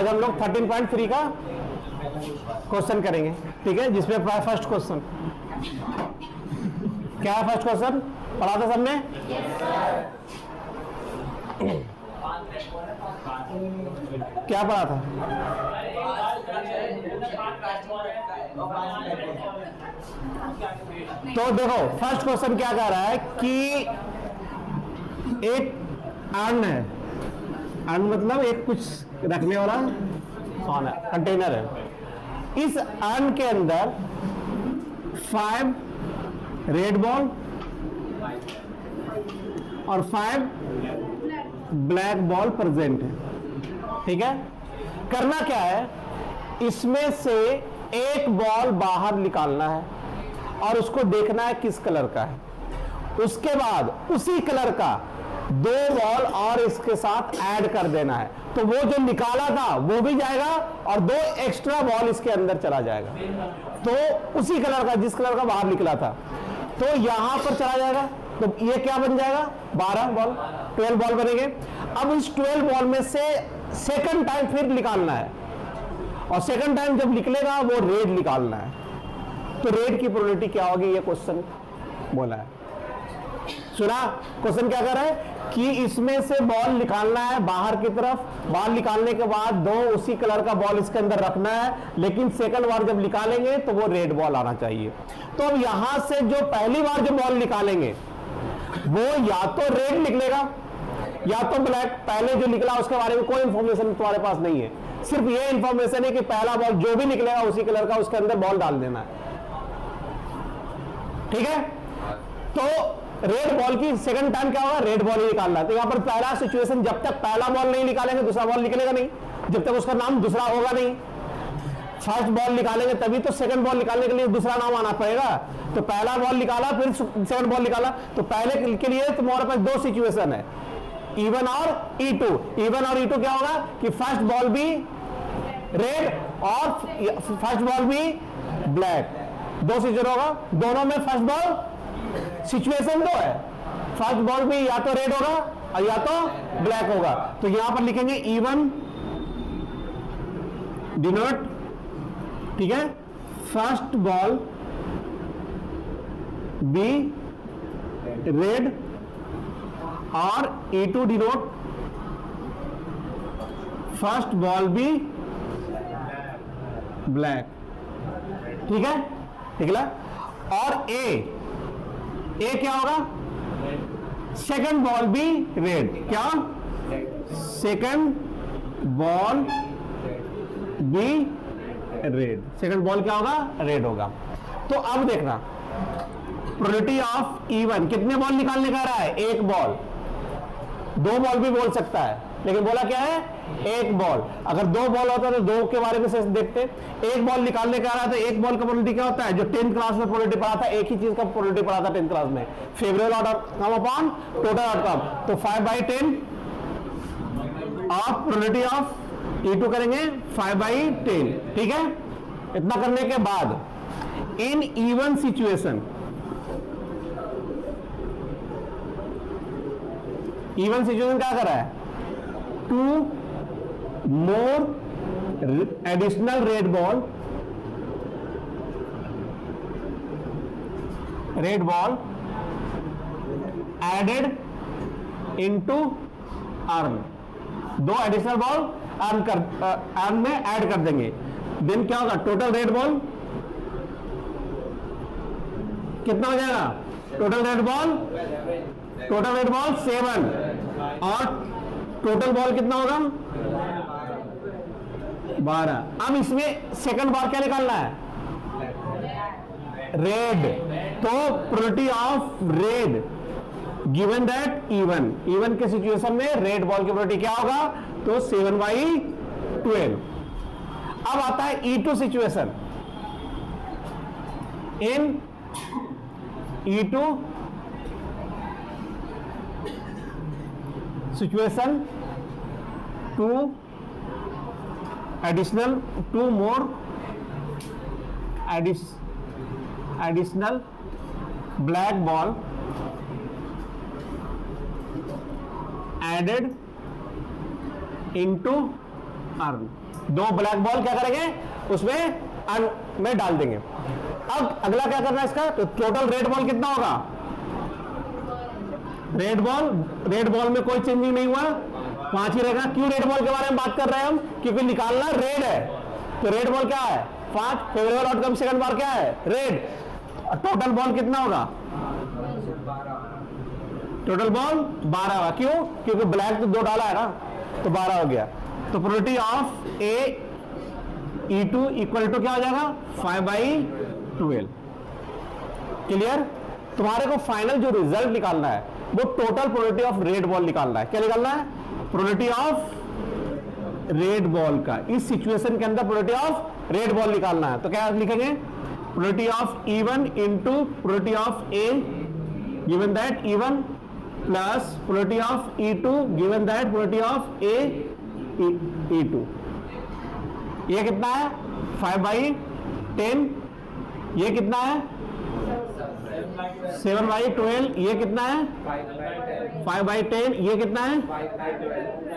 आज हम लोग 13.3 का क्वेश्चन करेंगे, ठीक है, जिसमें फर्स्ट क्वेश्चन क्या है? फर्स्ट क्वेश्चन पढ़ा था सबने? क्या पढ़ा था? तो देखो फर्स्ट क्वेश्चन क्या कह रहा है कि एक अर्न है, अर्न मतलब एक कुछ रखने वाला कौन है, कंटेनर है। इस अर्न के अंदर 5 रेड बॉल और 5 ब्लैक बॉल प्रेजेंट है, ठीक है। करना क्या है, इसमें से एक बॉल बाहर निकालना है और उसको देखना है किस कलर का है। उसके बाद उसी कलर का 2 बॉल और इसके साथ ऐड कर देना है, तो वो जो निकाला था वो भी जाएगा और 2 एक्स्ट्रा बॉल इसके अंदर चला जाएगा, तो उसी कलर का जिस कलर का बाहर निकला था, तो यहां पर चला जाएगा। तो ये क्या बन जाएगा? 12 बॉल, 12 बॉल बनेंगे। अब इस 12 बॉल में से सेकंड टाइम फिर निकालना है, और सेकंड टाइम जब निकलेगा वो रेड निकालना है। तो रेड की प्रोबेबिलिटी क्या होगी, ये क्वेश्चन बोला है। सुना क्वेश्चन क्या कर रहा है कि इसमें से बॉल निकालना है बाहर की तरफ, बॉल निकालने के बाद 2 उसी कलर का बॉल इसके अंदर रखना है, लेकिन सेकंड बार जब निकालेंगे तो वो रेड बॉल आना चाहिए। तो अब यहां से जो पहली बार जो बॉल निकालेंगे वो या तो रेड निकलेगा या तो ब्लैक। पहले जो निकला उसके बारे में कोई इंफॉर्मेशन तुम्हारे पास नहीं है, सिर्फ ये इंफॉर्मेशन है कि पहला बॉल जो भी निकलेगा उसी कलर का उसके अंदर बॉल डाल देना है, ठीक है। तो रेड बॉल की सेकंड टाइम क्या होगा, रेड बॉल ही निकालना है। तो यहां पर पहला सिचुएशन, जब तक पहला बॉल नहीं निकालेंगे दूसरा बॉल निकलेगा नहीं, जब तक उसका नाम दूसरा होगा नहीं। फर्स्ट बॉल निकालेंगे तभी तो सेकंड बॉल निकालने के लिए दूसरा नाम आना पड़ेगा। तो पहला बॉल निकाला फिर सेकंड बॉल निकाला, तो पहले के लिए तुम्हारे पास 2 सिचुएशन है, E1 और E2। E1 और E2 क्या होगा कि फर्स्ट बॉल भी रेड और फर्स्ट बॉल भी ब्लैक, 2 सिचुएशन होगा। दोनों में फर्स्ट बॉल सिचुएशन 2 है, फर्स्ट बॉल भी या तो रेड होगा और या तो ब्लैक होगा। तो यहां पर लिखेंगे E1 डिनोट, ठीक है, फर्स्ट बॉल बी रेड और E2 denote first ball be black, ठीक है, निकला। और ए क्या होगा, सेकंड बॉल बी रेड, क्या second ball be red, second ball क्या होगा, रेड होगा। तो अब देखना प्रोबेबिलिटी ऑफ E1 कितने बॉल निकालने का रहा है, 1 बॉल, 2 बॉल भी बोल सकता है, लेकिन बोला क्या है 1 बॉल। अगर 2 बॉल होता है तो 2 के बारे में से देखते। 1 बॉल निकालने का रहा था, 1 बॉल का प्रोबेबिलिटी क्या होता है, जो 10th क्लास में प्रोबेबिलिटी पढ़ा था, एक ही चीज का प्रोबेबिलिटी पढ़ा था 10th क्लास में, favourable outcome upon total outcome. तो 5/10 ऑफ प्रोबेबिलिटी ऑफ E2 करेंगे 5/10, ठीक है। इतना करने के बाद इन E1 सिचुएशन, E1 सिचुएशन क्या कर रहा है, 2 more additional red ball added into urn, 2 additional ball urn में ऐड कर देंगे। देन क्या होगा, टोटल रेड बॉल कितना हो जाएगा, टोटल रेड बॉल 7 और टोटल बॉल कितना होगा 12। अब इसमें सेकंड बार क्या निकालना है, रेड। तो probability of red given that E1 के सिचुएशन में रेड बॉल की प्रोबेबिलिटी क्या होगा, तो 7/12। अब आता है E2 सिचुएशन। इन E2 situation 2 more additional black ball added into earn, 2 black ball क्या करेंगे उसमें अर्न में डाल देंगे। अब अगला क्या करना है इसका, तो टोटल रेड बॉल कितना होगा, रेड बॉल में कोई चेंजिंग नहीं हुआ, 5 ही रहेगा। क्यों रेड बॉल के बारे में बात कर रहे हैं हम, क्योंकि निकालना रेड है, तो रेड बॉल क्या है 5, फेवरेबल आउटकम सेकंड बार क्या है रेड। टोटल बॉल कितना होगा, टोटल बॉल 12 होगा। क्यों, क्योंकि ब्लैक तो 2 डाला है ना, तो 12 हो गया। तो probability of A E2 equal to क्या हो जाएगा 5/12। क्लियर। तुम्हारे को फाइनल जो रिजल्ट निकालना है वो total probability of red ball निकालना है। क्या निकालना है, प्रोबेबिलिटी ऑफ रेड बॉल का, इस सिचुएशन के अंदर प्रोबेबिलिटी ऑफ रेड बॉल निकालना है। तो क्या लिखेंगे, probability of E1 into probability of A given that E1 plus probability of E2 given that probability of A E2। ये कितना है 5/10, ये कितना है 7/12, ये कितना है 5/10, ये कितना है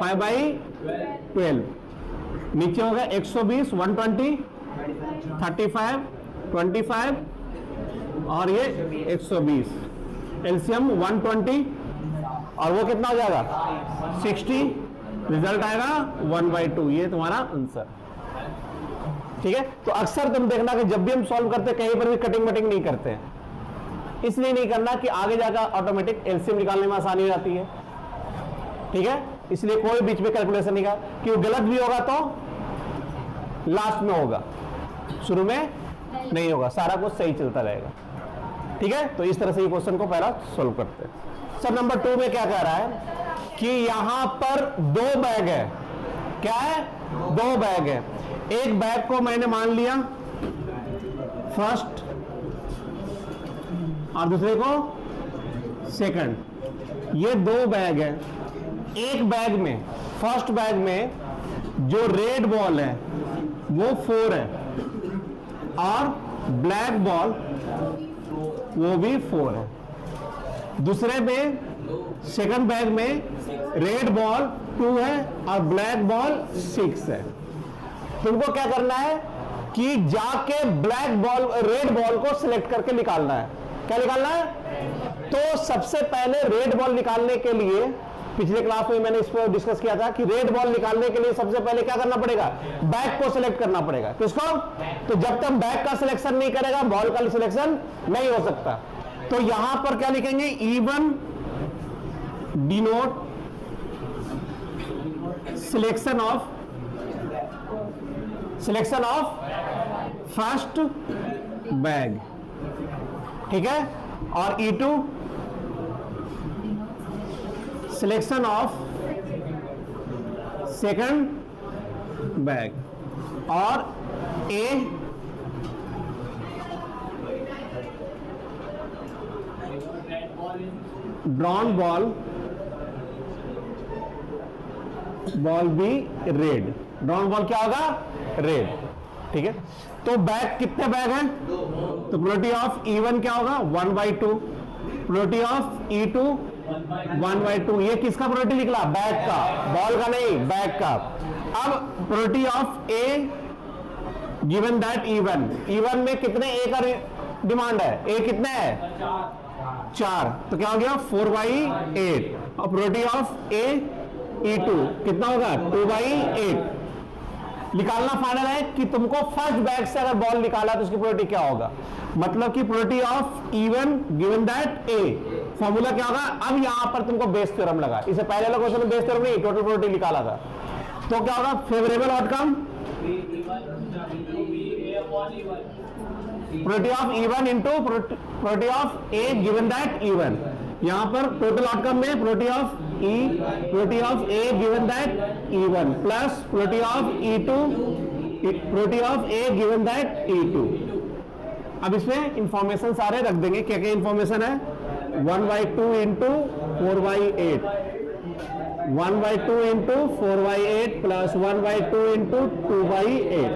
5/12। नीचे होगा 120, 120, 35, 25 और ये 120, एलसीएम 120 और वो कितना हो जाएगा 60, रिजल्ट आएगा 1/2। ये तुम्हारा आंसर। ठीक है। तो अक्सर तुम देखना कि जब भी हम सॉल्व करते हैं कहीं पर भी कटिंग वटिंग नहीं करते हैं, इसलिए नहीं करना कि आगे जाकर ऑटोमेटिक एलसीएम निकालने में आसानी हो जाती है। ठीक है, इसलिए कोई बीच में कैलकुलेशन नहीं का, क्यों गलत भी होगा तो लास्ट में होगा, शुरू में नहीं होगा, सारा कुछ सही चलता रहेगा। ठीक है, तो इस तरह से ये क्वेश्चन को पहला सोल्व करते हैं। सब नंबर 2 में क्या कह रहा है कि यहां पर 2 बैग है। क्या है, 2 बैग है। एक बैग को मैंने मान लिया फर्स्ट और दूसरे को सेकंड। ये 2 बैग है। एक बैग में, फर्स्ट बैग में जो रेड बॉल है वो 4 है और ब्लैक बॉल वो भी 4 है। दूसरे में, सेकंड बैग में रेड बॉल 2 है और ब्लैक बॉल 6 है। तुमको क्या करना है कि जाके ब्लैक बॉल, रेड बॉल को सिलेक्ट करके निकालना है। क्या निकालना है, तो सबसे पहले रेड बॉल निकालने के लिए, पिछले क्लास में मैंने इस पर डिस्कस किया था कि रेड बॉल निकालने के लिए सबसे पहले क्या करना पड़ेगा, बैग को सिलेक्ट करना पड़ेगा। किसको, तो जब तक बैग का सिलेक्शन नहीं करेगा बॉल का सिलेक्शन नहीं हो सकता। तो यहां पर क्या लिखेंगे, E1 denote selection of first bag. ठीक है, और E2 selection of second bag और A ड्रॉन बॉल भी रेड। ड्रॉन बॉल क्या होगा, रेड। ठीक है, तो बैग कितने बैग हैं, तो प्रोबेबिलिटी ऑफ E1 क्या होगा 1/2, प्रोबेबिलिटी ऑफ E2 1/2। ये किसका प्रोबेबिलिटी निकला, बैग का, बॉल का नहीं, बैग का। अब probability of A given that E1 में कितने A का डिमांड है, A कितने है 4, तो क्या हो गया 4/8। और प्रोबेबिलिटी ऑफ E2 कितना होगा 2/8। निकालना फाइनल है कि तुमको फर्स्ट बैग से अगर बॉल निकाला तो उसकी प्रोबेबिलिटी क्या होगा, मतलब कि probability of E1 given that A। Formula क्या होगा, अब यहां पर तुमको बेस थ्योरम लगा, इससे पहले वाला क्वेश्चन में बेस थ्योरम नहीं, टोटल प्रोबेबिलिटी निकाला था। तो क्या होगा, favourable outcome probability of E1 into probability of A given that E1। यहां पर टोटल आउटकम में probability of A given that E1 plus probability of E2 probability of A given that E2। अब इसमें इंफॉर्मेशन सारे रख देंगे, क्या क्या इंफॉर्मेशन है, 1/2 इंटू 4/8, 1/2 इंटू 4/8 प्लस 1/2 इंटू 2/8।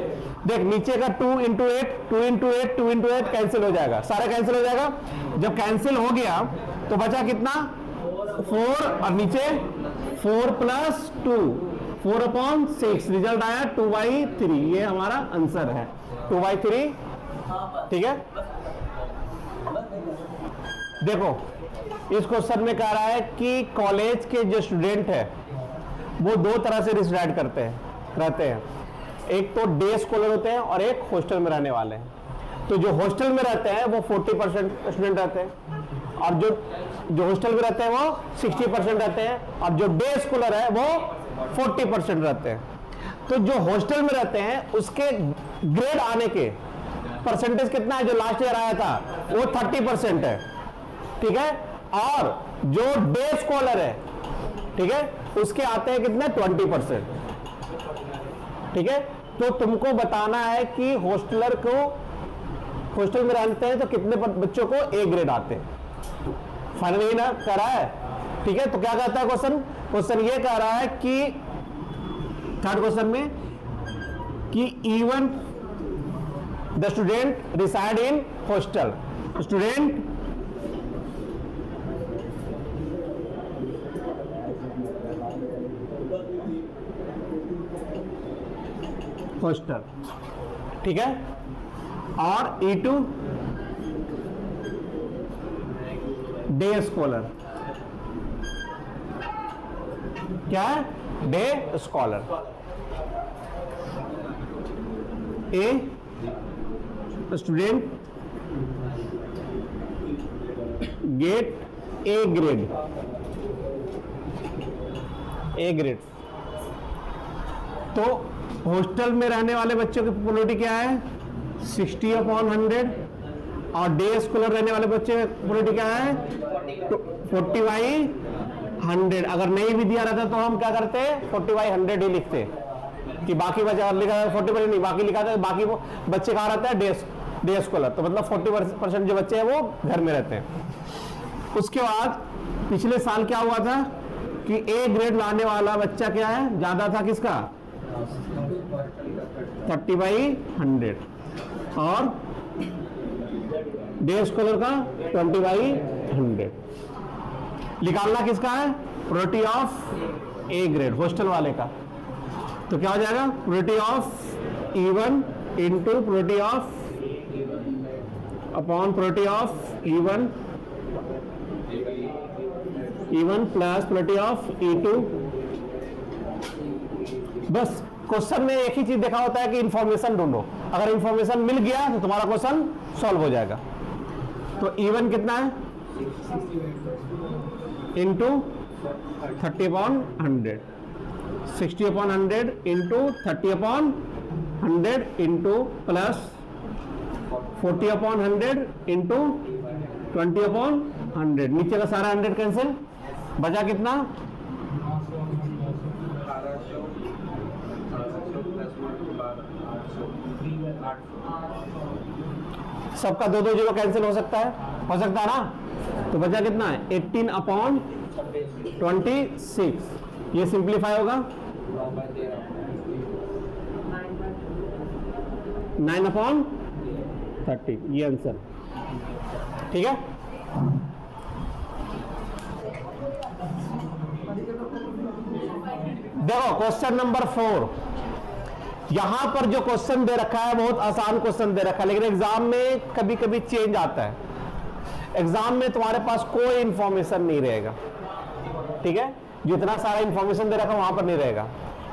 देख नीचे का 2 इंटू 8, 2 इंटू 8, 2 इंटू 8 कैंसिल हो जाएगा, सारा कैंसिल हो जाएगा। जब कैंसिल हो गया तो बचा कितना 4 और नीचे 4 प्लस 2, 4/6, रिजल्ट आया 2/3, ये हमारा आंसर है 2/3। ठीक है, देखो इस क्वेश्चन में कह रहा है कि कॉलेज के जो स्टूडेंट है वो दो तरह से रिसाइड रहते हैं, एक तो डे स्कॉलर होते हैं और एक हॉस्टल में रहने वाले हैं। तो जो हॉस्टल में रहते हैं वो 40% स्टूडेंट रहते हैं और जो हॉस्टल में रहते हैं वो 60% रहते हैं और जो डे स्कॉलर है वो 40% रहते हैं। तो जो हॉस्टल में रहते हैं उसके ग्रेड आने के परसेंटेज कितना है, जो लास्ट ईयर आया था वो 30% है। ठीक है, और जो डे स्कॉलर है, ठीक है, उसके आते हैं कितने, 20%। ठीक है, तो तुमको बताना है कि हॉस्टल में रहते हैं तो कितने बच्चों को ए ग्रेड आते हैं। फाइनल ये ना कह रहा है। ठीक है, तो क्या कहता है क्वेश्चन ये कह रहा है कि थर्ड क्वेश्चन में कि E one the student reside in hostel, student hostel, ठीक है, और E2 डे स्कॉलर, क्या है, day scholar. A student get A grade, तो हॉस्टल में रहने वाले बच्चों की प्रोबेबिलिटी क्या है, 60/100 और डे स्कॉलर रहने वाले बच्चे की प्रोबेबिलिटी क्या है, 40/100। अगर नहीं भी दिया रहता तो हम क्या करते, 40/100 ही लिखते कि बाकी बच्चे लिखा 40% नहीं, बाकी लिखा था, बाकी वो बच्चे कहाँ रहता है, डे स्कॉलर, तो मतलब 40% जो बच्चे हैं वो घर में रहते हैं। उसके बाद पिछले साल क्या हुआ था कि ए ग्रेड लाने वाला बच्चा क्या है, ज्यादा था किसका, 30/100 और डे स्कॉलर का 20/100। निकालना किसका है, probability of A grade, hostel वाले का। तो क्या हो जाएगा, probability of E1 into probability of upon probability of E1 plus probability of E2। बस क्वेश्चन में एक ही चीज देखा होता है कि इंफॉर्मेशन ढूंढो, अगर इंफॉर्मेशन मिल गया तो तुम्हारा क्वेश्चन सॉल्व हो जाएगा। तो E1 कितना है, into 30/100, 60/100 into 30/100 into plus 40/100 into 20/100, नीचे का सारा 100 कैंसिल, बचा कितना, 800। सबका 2-2 जीरो कैंसिल हो सकता है ना, तो बचा कितना है, 18/26। ये सिंप्लीफाई होगा 9/30, ये आंसर। ठीक है, देखो क्वेश्चन नंबर 4, यहां पर जो क्वेश्चन दे रखा है बहुत आसान क्वेश्चन दे रखा है, लेकिन एग्जाम में कभी कभी चेंज आता है। एग्जाम में तुम्हारे पास कोई इंफॉर्मेशन नहीं रहेगा, ठीक है, जितना सारा इंफॉर्मेशन दे रखा है वहां पर नहीं रहेगा।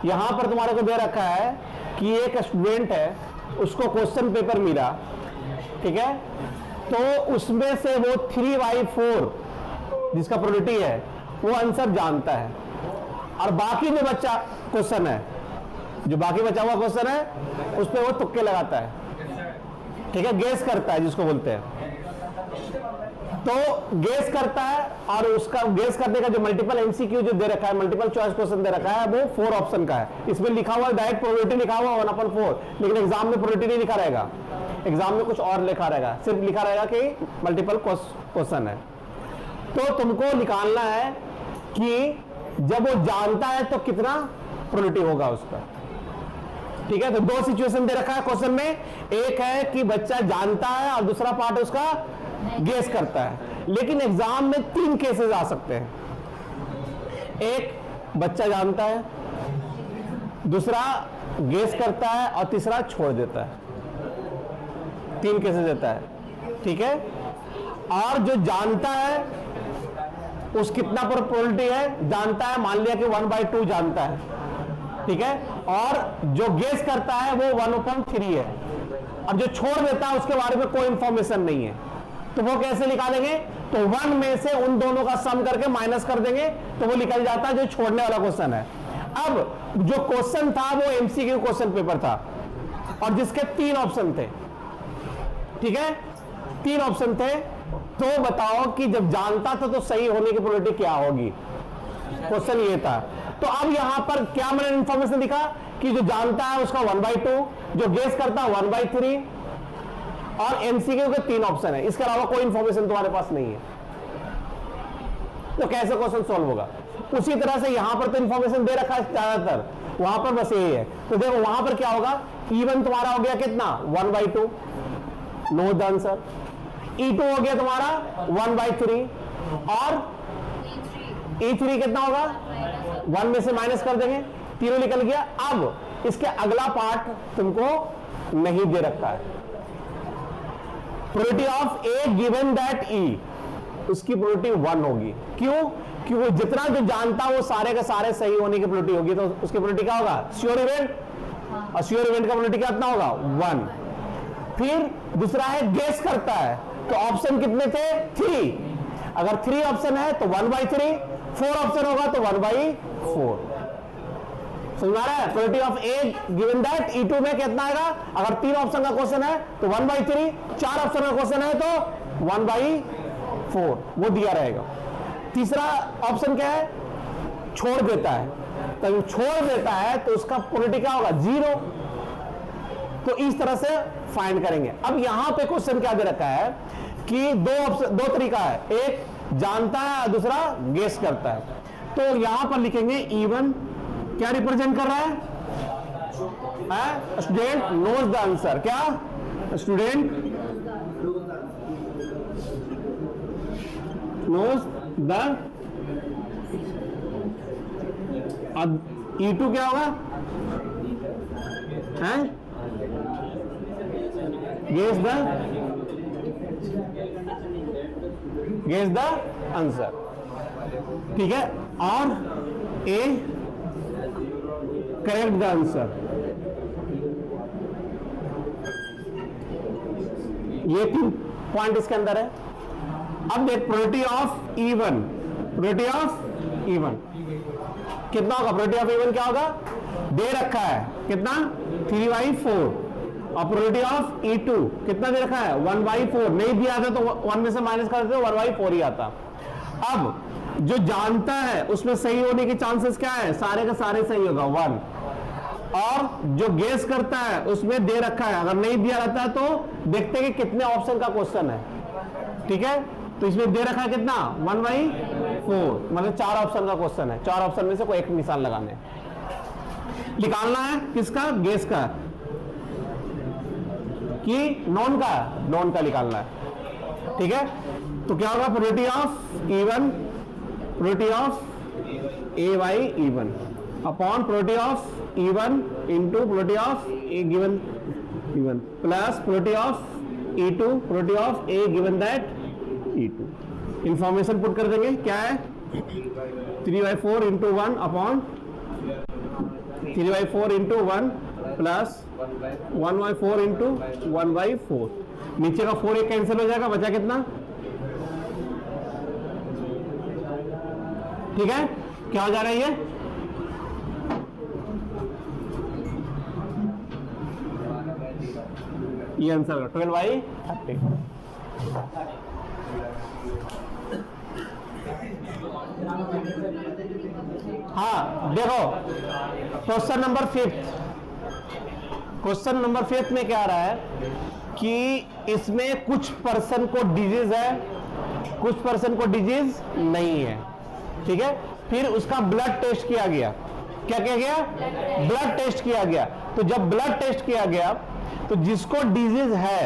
यहां पर तुम्हारे को दे रखा है कि एक स्टूडेंट है, उसको क्वेश्चन पेपर मिला, ठीक है, तो उसमें से वो 3/4 जिसका प्रोबेबिलिटी है वो आंसर जानता है, और बाकी जो बच्चा क्वेश्चन है, जो बाकी बचा हुआ क्वेश्चन है उस पर वो तुक्के लगाता है, ठीक है, गेस करता है जिसको बोलते हैं। तो गेस करता है, और उसका गेस करने का जो मल्टीपल एमसीक्यू जो दे रखा है, मल्टीपल चॉइस क्वेश्चन दे रखा है, वो 4 ऑप्शन का है। इसमें लिखा हुआ डायरेक्ट प्रोबेबिलिटी लिखा हुआ 1/4, लेकिन एग्जाम में प्रोबेबिलिटी नहीं लिखा रहेगा, एग्जाम में कुछ और लिखा रहेगा, सिर्फ लिखा रहेगा कि मल्टीपल क्वेश्चन है। तो तुमको निकालना है कि जब वो जानता है तो कितना प्रोबेबिलिटी होगा उसका, ठीक है। तो 2 सिचुएशन दे रखा है क्वेश्चन में, एक है कि बच्चा जानता है और दूसरा पार्ट उसका गेस करता है। लेकिन एग्जाम में 3 केसेस आ सकते हैं, एक बच्चा जानता है, दूसरा गेस करता है और तीसरा छोड़ देता है। 3 केसेस देता है, ठीक है। और जो जानता है उस कितना प्रोबेबिलिटी है, जानता है, मान लिया कि 1/2 जानता है, ठीक है। और जो गेस करता है वो 1/3 है, और जो छोड़ देता है उसके बारे में कोई इंफॉर्मेशन नहीं है। तो वो कैसे निकालेंगे? तो 1 में से उन दोनों का सम करके माइनस कर देंगे तो वो निकल जाता है जो छोड़ने वाला क्वेश्चन है। अब जो क्वेश्चन था वो एमसीक्यू क्वेश्चन पेपर था और जिसके 3 ऑप्शन थे, ठीक है, 3 ऑप्शन थे। तो बताओ कि जब जानता था तो सही होने की प्रोबेबिलिटी क्या होगी? क्वेश्चन ये था। तो अब यहां पर क्या मैंने इंफॉर्मेशन दिखा कि जो जानता है उसका 1/2, जो गेस करता है 1/3, और एमसीक्यू के 3 ऑप्शन है। इसके अलावा कोई इंफॉर्मेशन तुम्हारे पास नहीं है। तो कैसे क्वेश्चन सॉल्व होगा? उसी तरह से यहां पर तो इंफॉर्मेशन दे रखा है ज्यादातर, वहां पर बस यही है। तो देखो वहां पर क्या होगा, E1 तुम्हारा हो गया कितना? 1/2, नो द आंसर। E2 हो गया तुम्हारा 1/3, और E3 कितना होगा? 1 में से माइनस कर देंगे, तीनों निकल गया। अब इसके अगला पार्ट तुमको नहीं दे रखा है। Probability of A given that E, उसकी प्रोबेबिलिटी 1 होगी। क्यों? क्योंकि जितना जो जानता वो सारे के सारे सही होने की प्रोबेबिलिटी होगी। तो उसकी प्रोबेबिलिटी क्या होगा? श्योर इवेंट, और श्योर इवेंट का प्रोबेबिलिटी कितना होगा? 1। फिर दूसरा है गेस करता है, तो ऑप्शन कितने थे? 3। अगर 3 ऑप्शन है तो 1/3, 4 ऑप्शन होगा तो 1/4। समझ आ रहा है? Probability of A given that E2 में कितना आएगा? अगर 3 ऑप्शन का क्वेश्चन है तो 1/3, 4 ऑप्शन का क्वेश्चन है तो 1/4, वो दिया रहेगा। तीसरा ऑप्शन क्या है? छोड़ देता है। तो छोड़ देता है तो उसका प्रोबेबिलिटी क्या होगा? 0। तो इस तरह से फाइंड करेंगे। अब यहां पे क्वेश्चन क्या दे रखा है कि 2 तरीका है, एक जानता है, दूसरा गेस करता है। तो यहां पर लिखेंगे E1 क्या रिप्रेजेंट कर रहा है? Student knows the answer. क्या? Student knows the. E2 क्या होगा? गेस द आंसर, ठीक है। और ए करेक्ट द आंसर। ये 3 पॉइंट इसके अंदर है। अब देख probability of E1, probability of E1 कितना होगा? प्रोबेबिलिटी ऑफ E1 क्या होगा? दे रखा है कितना? 3/4। और प्रोबेबिलिटी ऑफ E2 कितना दे रखा है? 1/4। नहीं दिया था तो 1 में से माइनस कर देते 1/4 ही आता। अब जो जानता है उसमें सही होने के चांसेस क्या है? सारे का सारे सही होगा 1। और जो गेस करता है उसमें दे रखा है, अगर नहीं दिया रहता है तो देखते हैं कि कितने ऑप्शन का क्वेश्चन है, ठीक है। तो इसमें दे रखा है कितना? 1/4, मतलब 4 ऑप्शन का क्वेश्चन है। 4 ऑप्शन में से कोई एक निशान लगाने, निकालना है किसका? गेस का कि नॉन का? नॉन का निकालना है, ठीक है। तो क्या होगा? Probability of E1, probability of A/E1 upon probability of E1 into probability of A given E1 plus probability of E2, probability of A given that E2। Information put कर देंगे, क्या है? 3/4 into 1 upon 3/4 into 1 plus 1/4 into 1/4। नीचे का 4 एक cancel हो जाएगा, बचा कितना? ठीक है। क्या हो जा रहा है ये? ये आंसर 12/30। हाँ देखो क्वेश्चन नंबर 5, क्वेश्चन नंबर 5 में क्या आ रहा है कि इसमें कुछ पर्सन को डिजीज है, कुछ पर्सन को डिजीज नहीं है, ठीक है। फिर उसका ब्लड टेस्ट किया गया। क्या किया गया? ब्लड टेस्ट किया गया। तो जब ब्लड टेस्ट किया गया तो जिसको डिजीज है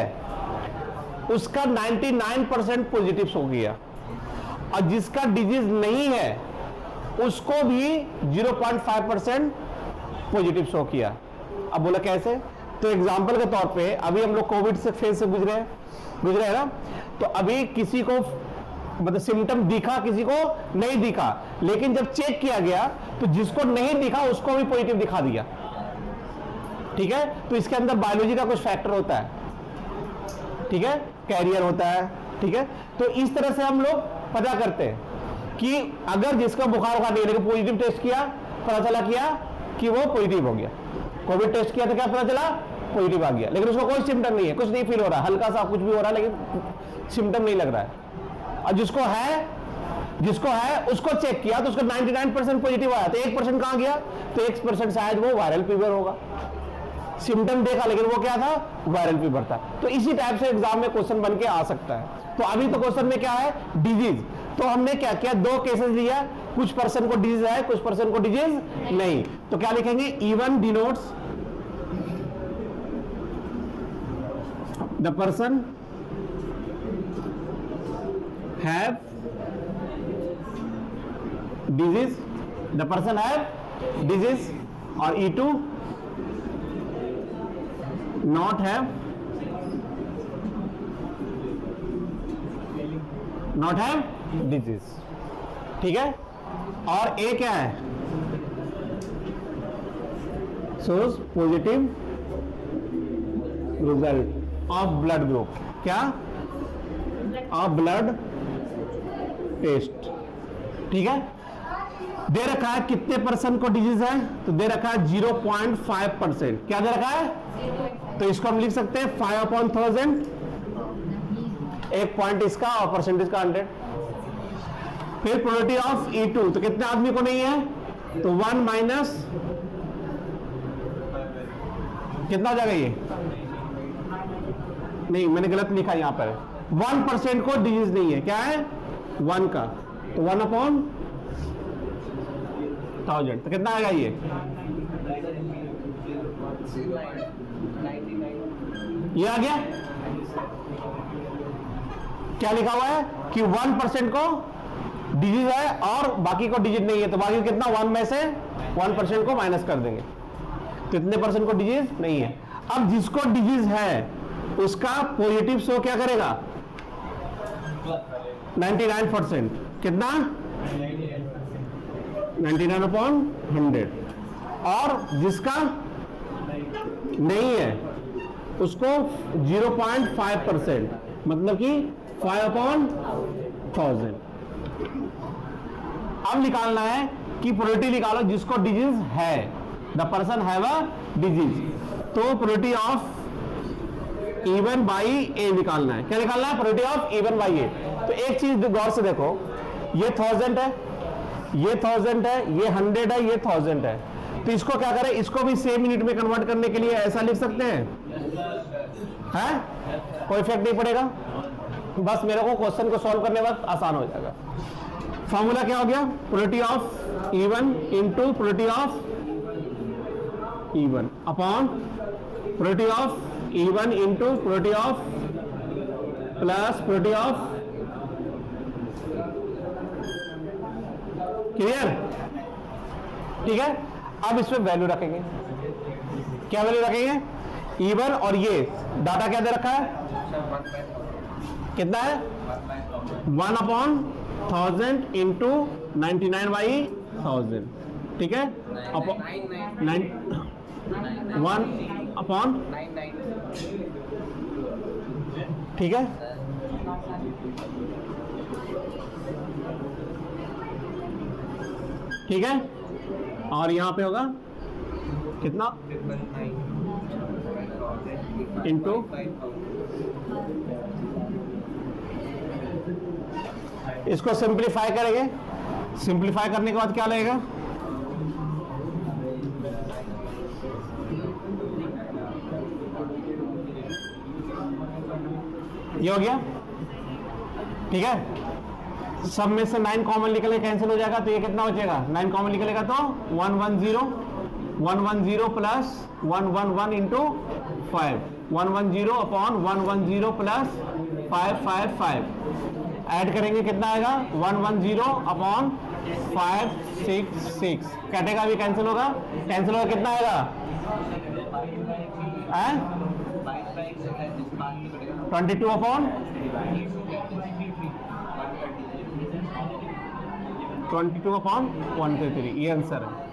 उसका 99% पॉजिटिव हो गया, और जिसका डिजीज नहीं है उसको भी 0.5% पॉजिटिव शो किया। अब बोला कैसे, तो एग्जांपल के तौर पे अभी हम लोग कोविड से फेज से गुजरे हैं ना, तो अभी किसी को मतलब सिम्टम दिखा, किसी को नहीं दिखा, लेकिन जब चेक किया गया तो जिसको नहीं दिखा उसको भी पॉजिटिव दिखा दिया। ठीक है, तो इसके अंदर बायोलॉजी का कुछ फैक्टर होता है, ठीक है, कैरियर होता है। ठीक है, तो इस तरह से हम लोग पता करते हैं कि अगर जिसका बुखार नहीं, लेकिन पॉजिटिव टेस्ट किया, पता चला किया कि वो पॉजिटिव हो गया। कोविड टेस्ट किया तो क्या पता चला, पॉजिटिव आ गया, लेकिन उसको कोई सिम्टम नहीं है, कुछ नहीं फील हो रहा, हल्का सा कुछ भी हो रहा है लेकिन सिम्टम नहीं लग रहा है। और जिसको है उसको चेक किया तो उसको 99% पॉजिटिव आया, तो 1% कहां गया, तो 1% शायद वो वायरल फीवर होगा। सिम्टम देखा लेकिन वो क्या था, वायरल फीवर था। तो इसी टाइप से एग्जाम में क्वेश्चन बन के आ सकता है। तो अभी तो क्वेश्चन में क्या है, डिजीज, तो हमने क्या किया, दो केसेस लिया, कुछ पर्सन को डिजीज है, कुछ पर्सन को डिजीज नहीं, तो क्या लिखेंगे, even denotes the person have disease, the person have disease, और E2 not have disease। ठीक है, और A क्या है, shows positive result of blood group, क्या, ऑफ ब्लड टेस्ट। ठीक है, दे रखा है कितने परसेंट को डिजीज है, तो दे रखा है 0.5%। क्या दे रखा है, तो इसको हम लिख सकते हैं 5/1000, एक पॉइंट इसका और परसेंटेज का 100। फिर प्रोबेबिलिटी ऑफ E2, तो कितने आदमी को नहीं है, तो 1 माइनस कितना हो जाएगा, ये नहीं मैंने गलत लिखा यहां पर, 1% को डिजीज नहीं है, क्या है 1 का, तो 1/1000, तो कितना आएगा ये, आ गया। क्या लिखा हुआ है कि 1% को डिजीज है और बाकी को डिजीज नहीं है, तो बाकी कितना, 1 में से 1% को माइनस कर देंगे, तो इतने परसेंट को डिजीज नहीं है। अब जिसको डिजीज है उसका पॉजिटिव शो क्या करेगा, 99%, कितना, 99/100, और जिसका नहीं है उसको 0.5%, मतलब कि 5/1000। अब निकालना है कि प्रोबेबिलिटी निकालो जिसको डिजीज है, the person have a disease, तो प्रोबेबिलिटी ऑफ E1 बाई ए निकालना है। क्या निकालना है, प्रोबेबिलिटी ऑफ E1 बाई ए। तो एक चीज गौर से देखो, ये 1000 है, ये 1000 है, ये 100 है, ये 1000 है, तो इसको क्या करें, इसको भी सेम यूनिट में कन्वर्ट करने के लिए ऐसा लिख सकते हैं, कोई इफेक्ट नहीं पड़ेगा, बस मेरे को क्वेश्चन को सॉल्व करने वक्त आसान हो जाएगा। फॉर्मूला क्या हो गया, probability of E1 into probability of E1 upon probability of E1 into probability of plus probability of, clear, ठीक है। अब इसमें वैल्यू रखेंगे, क्या वैल्यू रखेंगे, E1 और ये डाटा क्या दे रखा है, कितना है, 1/1000 इंटू 99/1000, ठीक है, 1/9, ठीक है। ठीक है, और यहां पे होगा कितना, इंटू, इसको सिंप्लीफाई करेंगे, सिंप्लीफाई करने के बाद क्या लगेगा, ये हो गया, ठीक है। सब में से 9 कॉमन निकले, कैंसिल हो जाएगा, तो ये कितना बचेगा, 9 कॉमन निकलेगा तो 110 plus 111 into 5, 110 upon 110 plus 555, add करेंगे कितना आएगा, 110 अपॉन 5 6 6 कटेगा भी, कैंसिल होगा, कैंसिल होगा, कितना आएगा? 22 अपॉन 133, ये आंसर है।